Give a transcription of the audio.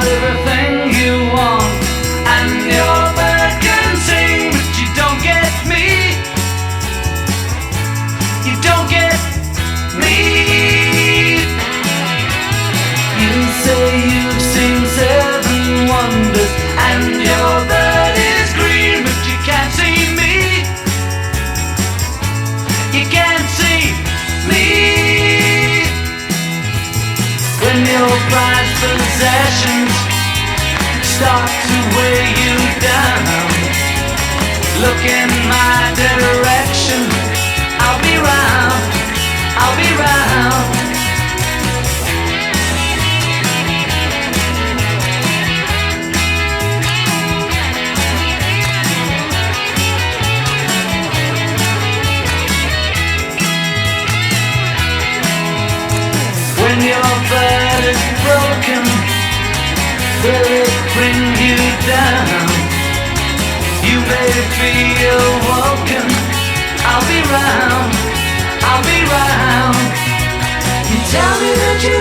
got everything you want, and your bird can sing, but you don't get me. You don't get me. You say you've seen 7 wonders, and your bird is green, but you can't see me. You can't see me. When your prized possessions start to weigh you down, look in my direction. I'll be round, I'll be round. When your bird is broken, will it bring you down? You may feel woken. I'll be round, I'll be round. You tell me that you